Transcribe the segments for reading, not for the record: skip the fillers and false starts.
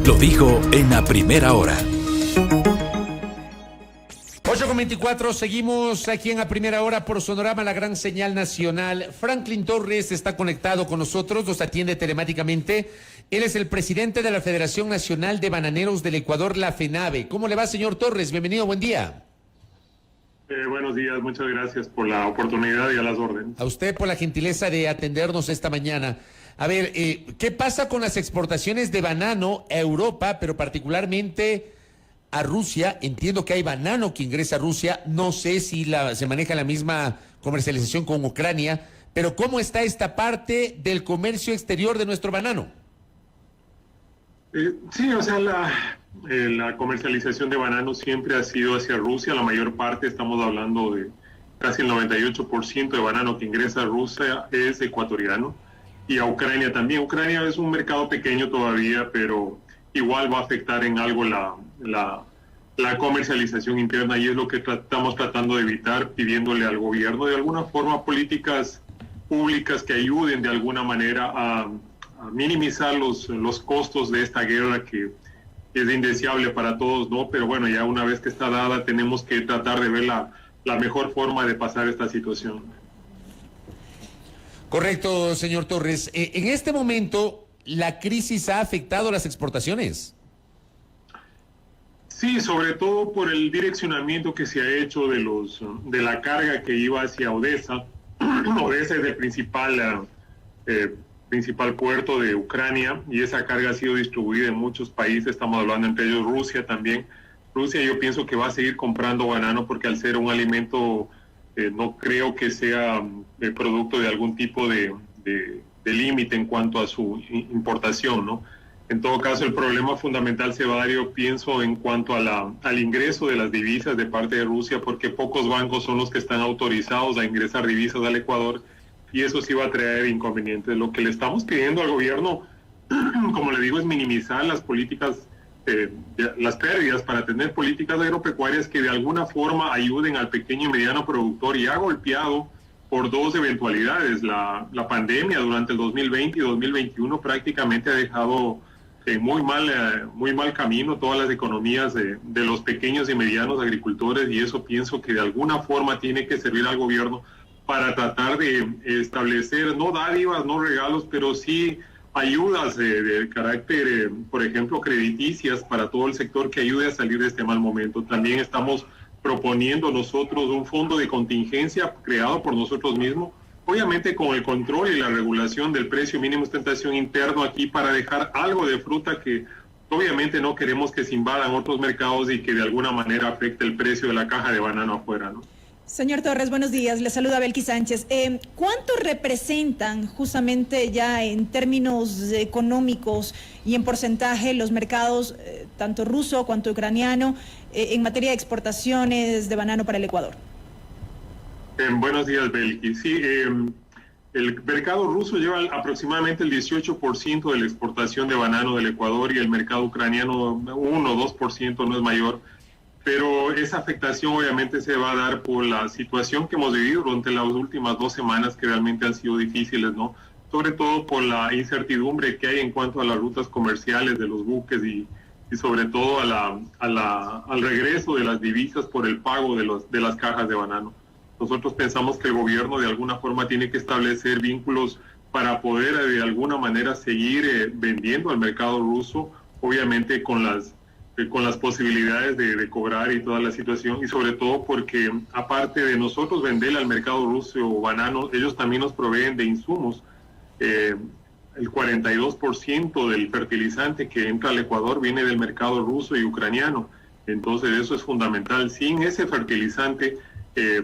Lo dijo en la primera hora. 8:24, seguimos aquí en la primera hora por Sonorama, la gran señal nacional. Franklin Torres está conectado con nosotros, nos atiende telemáticamente. Él es el presidente de la Federación Nacional de Bananeros del Ecuador, la FENABE. ¿Cómo le va, señor Torres? Bienvenido, buen día. Buenos días, muchas gracias por la oportunidad y a las órdenes. A usted por la gentileza de atendernos esta mañana. A ver, ¿qué pasa con las exportaciones de banano a Europa, pero particularmente a Rusia? Entiendo que hay banano que ingresa a Rusia, no sé si se maneja la misma comercialización con Ucrania, pero ¿cómo está esta parte del comercio exterior de nuestro banano? Sí, o sea, la comercialización de banano siempre ha sido hacia Rusia, la mayor parte, estamos hablando de casi el 98% de banano que ingresa a Rusia es ecuatoriano, y a Ucrania también. Ucrania es un mercado pequeño todavía, pero igual va a afectar en algo la comercialización interna, y es lo que estamos tratando de evitar, pidiéndole al gobierno de alguna forma políticas públicas que ayuden de alguna manera a minimizar los costos de esta guerra que es indeseable para todos, ¿no? Pero bueno, ya una vez que está dada, tenemos que tratar de ver la mejor forma de pasar esta situación. Correcto, señor Torres. En este momento, ¿la crisis ha afectado las exportaciones? Sí, sobre todo por el direccionamiento que se ha hecho de la carga que iba hacia Odessa. Odessa es el principal puerto de Ucrania, y esa carga ha sido distribuida en muchos países, estamos hablando entre ellos Rusia también. Rusia, yo pienso que va a seguir comprando banano porque al ser un alimento no creo que sea producto de algún tipo de límite en cuanto a su importación, ¿no? En todo caso, el problema fundamental se va a dar, yo pienso, en cuanto al ingreso de las divisas de parte de Rusia, porque pocos bancos son los que están autorizados a ingresar divisas al Ecuador, y eso sí va a traer inconvenientes. Lo que le estamos pidiendo al gobierno, como le digo, es minimizar las políticas, las pérdidas, para tener políticas agropecuarias que de alguna forma ayuden al pequeño y mediano productor, y ha golpeado por dos eventualidades. La pandemia durante el 2020 y 2021 prácticamente ha dejado muy mal camino todas las economías de los pequeños y medianos agricultores, y eso pienso que de alguna forma tiene que servir al gobierno para tratar de establecer, no dádivas, no regalos, pero sí ayudas de carácter, por ejemplo, crediticias para todo el sector, que ayude a salir de este mal momento. También estamos proponiendo nosotros un fondo de contingencia creado por nosotros mismos, obviamente con el control y la regulación del precio mínimo de ostentación interno aquí, para dejar algo de fruta que obviamente no queremos que se invadan otros mercados y que de alguna manera afecte el precio de la caja de banano afuera, ¿no? Señor Torres, buenos días. Le saluda Belkis Sánchez. ¿Cuánto representan justamente ya en términos económicos y en porcentaje los mercados, tanto ruso cuanto ucraniano, en materia de exportaciones de banano para el Ecuador? Buenos días, Belkis. Sí, el mercado ruso lleva aproximadamente el 18% de la exportación de banano del Ecuador, y el mercado ucraniano 1 o 2%, no es mayor. Pero esa afectación obviamente se va a dar por la situación que hemos vivido durante las últimas 2 semanas, que realmente han sido difíciles, ¿no? Sobre todo por la incertidumbre que hay en cuanto a las rutas comerciales de los buques, y sobre todo al regreso de las divisas por el pago de las cajas de banano. Nosotros pensamos que el gobierno de alguna forma tiene que establecer vínculos para poder de alguna manera seguir vendiendo al mercado ruso, obviamente con las posibilidades de cobrar y toda la situación, y sobre todo porque aparte de nosotros venderle al mercado ruso banano, ellos también nos proveen de insumos. El 42% del fertilizante que entra al Ecuador viene del mercado ruso y ucraniano, entonces eso es fundamental. Sin ese fertilizante,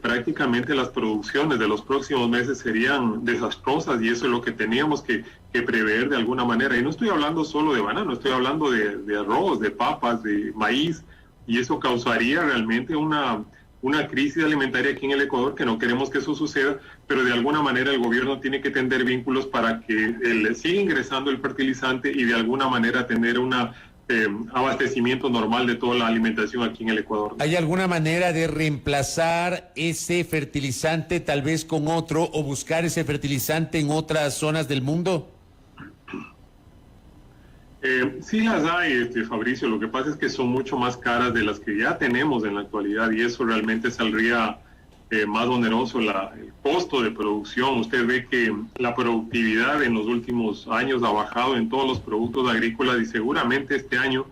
prácticamente las producciones de los próximos meses serían desastrosas, y eso es lo que teníamos que prever de alguna manera. Y no estoy hablando solo de banano, estoy hablando de arroz, de papas, de maíz, y eso causaría realmente una crisis alimentaria aquí en el Ecuador, que no queremos que eso suceda, pero de alguna manera el gobierno tiene que tender vínculos para que siga ingresando el fertilizante y de alguna manera tener abastecimiento normal de toda la alimentación aquí en el Ecuador. ¿Hay alguna manera de reemplazar ese fertilizante tal vez con otro, o buscar ese fertilizante en otras zonas del mundo? Sí las hay, Fabricio. Lo que pasa es que son mucho más caras de las que ya tenemos en la actualidad y eso realmente saldría más oneroso el costo de producción. Usted ve que la productividad en los últimos años ha bajado en todos los productos agrícolas y seguramente este año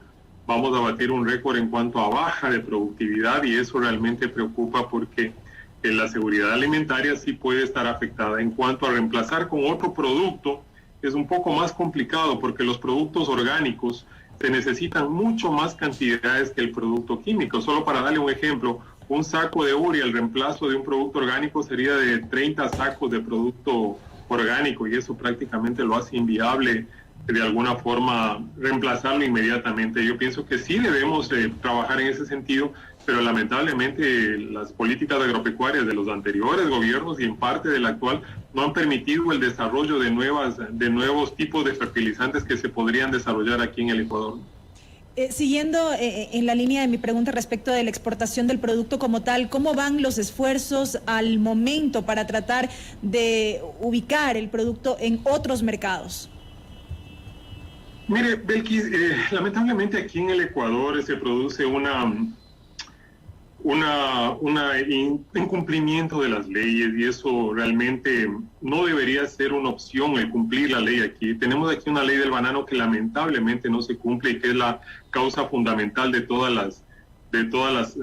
vamos a batir un récord en cuanto a baja de productividad y eso realmente preocupa porque la seguridad alimentaria sí puede estar afectada. En cuanto a reemplazar con otro producto, es un poco más complicado porque los productos orgánicos se necesitan mucho más cantidades que el producto químico. Solo para darle un ejemplo, un saco de urea, el reemplazo de un producto orgánico sería de 30 sacos de producto orgánico y eso prácticamente lo hace inviable de alguna forma reemplazarlo inmediatamente. Yo pienso que sí debemos trabajar en ese sentido, pero lamentablemente las políticas agropecuarias de los anteriores gobiernos y en parte del actual no han permitido el desarrollo de nuevos tipos de fertilizantes que se podrían desarrollar aquí en el Ecuador. Siguiendo en la línea de mi pregunta respecto de la exportación del producto como tal, ¿cómo van los esfuerzos al momento para tratar de ubicar el producto en otros mercados? Mire, Belkis, lamentablemente aquí en el Ecuador se produce un incumplimiento de las leyes y eso realmente no debería ser una opción el cumplir la ley aquí. Tenemos aquí una ley del banano que lamentablemente no se cumple y que es la causa fundamental de todas las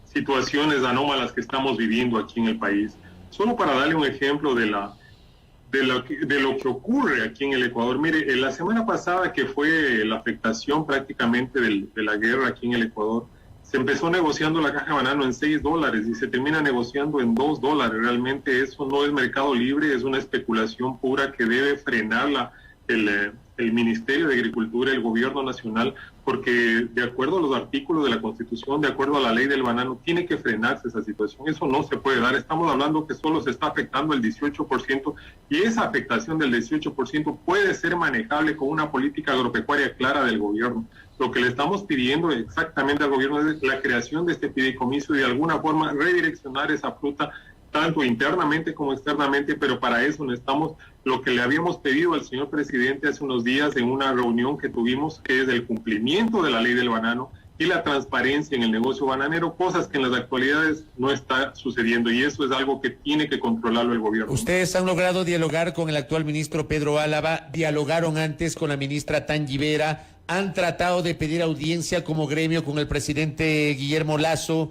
situaciones anómalas que estamos viviendo aquí en el país. Solo para darle un ejemplo de lo que ocurre aquí en el Ecuador. Mire, la semana pasada que fue la afectación prácticamente de la guerra aquí en el Ecuador, se empezó negociando la caja de banano en $6 y se termina negociando en $2. Realmente eso no es mercado libre, es una especulación pura que debe frenarla el Ministerio de Agricultura, el Gobierno Nacional, porque de acuerdo a los artículos de la Constitución, de acuerdo a la ley del banano, tiene que frenarse esa situación. Eso no se puede dar. Estamos hablando que solo se está afectando el 18% y esa afectación del 18% puede ser manejable con una política agropecuaria clara del gobierno. Lo que le estamos pidiendo exactamente al gobierno es la creación de este fideicomiso y de alguna forma redireccionar esa fruta tanto internamente como externamente, pero para eso necesitamos lo que le habíamos pedido al señor presidente hace unos días en una reunión que tuvimos, que es el cumplimiento de la ley del banano y la transparencia en el negocio bananero, cosas que en las actualidades no está sucediendo y eso es algo que tiene que controlarlo el gobierno. Ustedes han logrado dialogar con el actual ministro Pedro Álava, dialogaron antes con la ministra Tangi Vera, han tratado de pedir audiencia como gremio con el presidente Guillermo Lasso,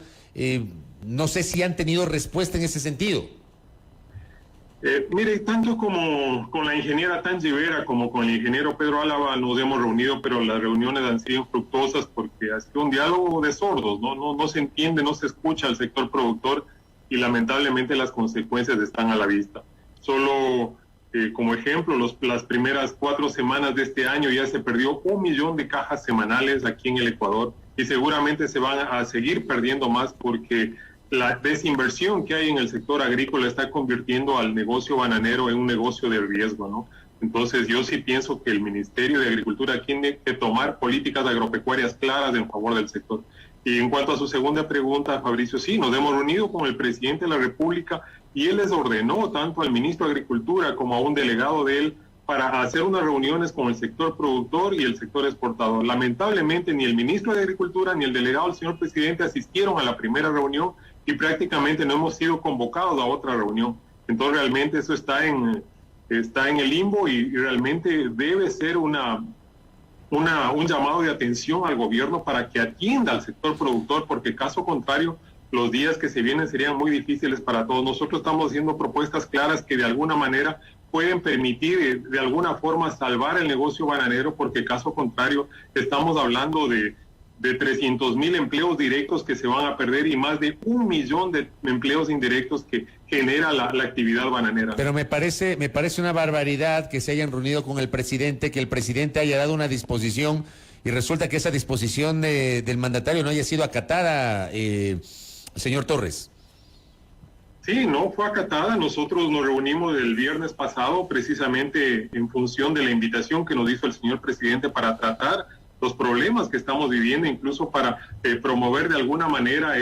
no sé si han tenido respuesta en ese sentido. Mire, tanto como con la ingeniera Tangi Vera como con el ingeniero Pedro Álava nos hemos reunido, pero las reuniones han sido infructuosas porque ha sido un diálogo de sordos, no se entiende, no se escucha al sector productor y lamentablemente las consecuencias están a la vista. Solo como ejemplo, las primeras 4 semanas de este año ya se perdió 1 millón de cajas semanales aquí en el Ecuador y seguramente se van a seguir perdiendo más porque la desinversión que hay en el sector agrícola está convirtiendo al negocio bananero en un negocio de riesgo, ¿no? Entonces yo sí pienso que el Ministerio de Agricultura tiene que tomar políticas agropecuarias claras en favor del sector. Y en cuanto a su segunda pregunta, Fabricio, sí, nos hemos reunido con el presidente de la República y él les ordenó tanto al ministro de Agricultura como a un delegado de él para hacer unas reuniones con el sector productor y el sector exportador. Lamentablemente ni el ministro de Agricultura ni el delegado del señor presidente asistieron a la primera reunión y prácticamente no hemos sido convocados a otra reunión. Entonces realmente eso está en el limbo y realmente debe ser un llamado de atención al gobierno para que atienda al sector productor, porque caso contrario, los días que se vienen serían muy difíciles para todos. Nosotros estamos haciendo propuestas claras que de alguna manera pueden permitir de alguna forma salvar el negocio bananero, porque caso contrario estamos hablando de 300,000 empleos directos que se van a perder y más de 1 millón de empleos indirectos que genera la actividad bananera. Pero me parece una barbaridad que se hayan reunido con el presidente, que el presidente haya dado una disposición y resulta que esa disposición del mandatario no haya sido acatada, señor Torres. Sí, no fue acatada. Nosotros nos reunimos el viernes pasado precisamente en función de la invitación que nos hizo el señor presidente para tratar los problemas que estamos viviendo, incluso para promover de alguna manera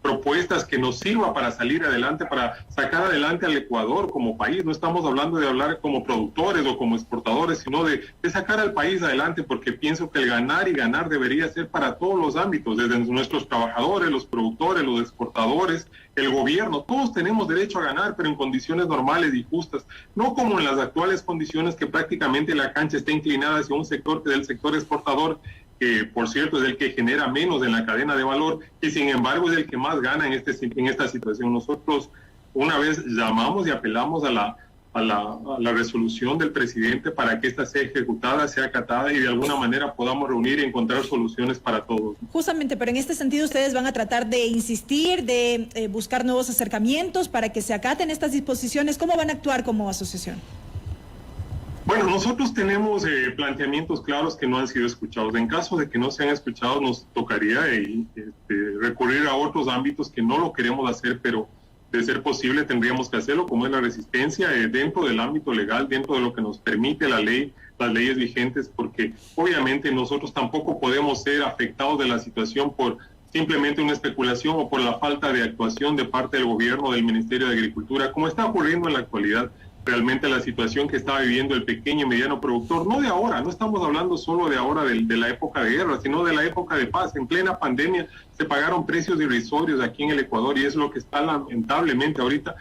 propuestas que nos sirva para salir adelante, para sacar adelante al Ecuador como país. No estamos hablando de hablar como productores o como exportadores, sino de sacar al país adelante, porque pienso que el ganar y ganar debería ser para todos los ámbitos, desde nuestros trabajadores, los productores, los exportadores, el gobierno. Todos tenemos derecho a ganar, pero en condiciones normales y justas, no como en las actuales condiciones que prácticamente la cancha está inclinada hacia un sector que del sector exportador, que por cierto es el que genera menos en la cadena de valor y sin embargo es el que más gana en esta situación. Nosotros una vez llamamos y apelamos a la resolución del presidente para que esta sea ejecutada, sea acatada y de alguna manera podamos reunir y encontrar soluciones para todos. Justamente, pero en este sentido ustedes van a tratar de insistir, de buscar nuevos acercamientos para que se acaten estas disposiciones. ¿Cómo van a actuar como asociación? Bueno, nosotros tenemos planteamientos claros que no han sido escuchados. En caso de que no sean escuchados, nos tocaría recurrir a otros ámbitos que no lo queremos hacer, pero de ser posible tendríamos que hacerlo, como es la resistencia dentro del ámbito legal, dentro de lo que nos permite la ley, las leyes vigentes, porque obviamente nosotros tampoco podemos ser afectados de la situación por simplemente una especulación o por la falta de actuación de parte del gobierno, del Ministerio de Agricultura, como está ocurriendo en la actualidad. Realmente la situación que estaba viviendo el pequeño y mediano productor, no de ahora, no estamos hablando solo de ahora de la época de guerra, sino de la época de paz. En plena pandemia se pagaron precios irrisorios aquí en el Ecuador y es lo que está lamentablemente ahorita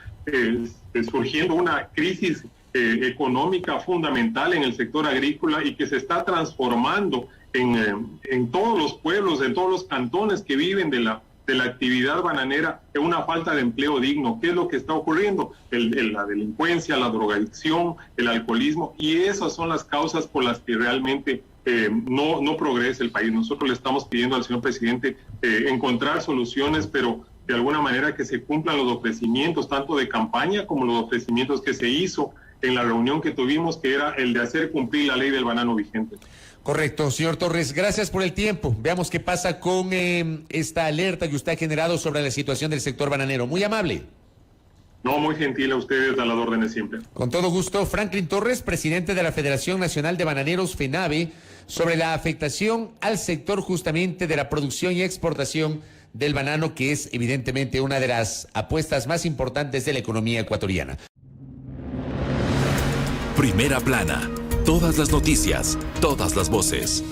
surgiendo una crisis económica fundamental en el sector agrícola y que se está transformando en todos los pueblos, en todos los cantones que viven de la actividad bananera, en una falta de empleo digno. ¿Qué es lo que está ocurriendo? La delincuencia, la drogadicción, el alcoholismo, y esas son las causas por las que realmente no progresa el país. Nosotros le estamos pidiendo al señor presidente encontrar soluciones, pero de alguna manera que se cumplan los ofrecimientos, tanto de campaña como los ofrecimientos que se hizo en la reunión que tuvimos, que era el de hacer cumplir la ley del banano vigente. Correcto, señor Torres, gracias por el tiempo. Veamos qué pasa con esta alerta que usted ha generado sobre la situación del sector bananero. Muy amable. No, muy gentil a ustedes, a las órdenes siempre. Con todo gusto, Franklin Torres, presidente de la Federación Nacional de Bananeros, FENABE, sobre la afectación al sector justamente de la producción y exportación del banano, que es evidentemente una de las apuestas más importantes de la economía ecuatoriana. Primera plana. Todas las noticias, todas las voces.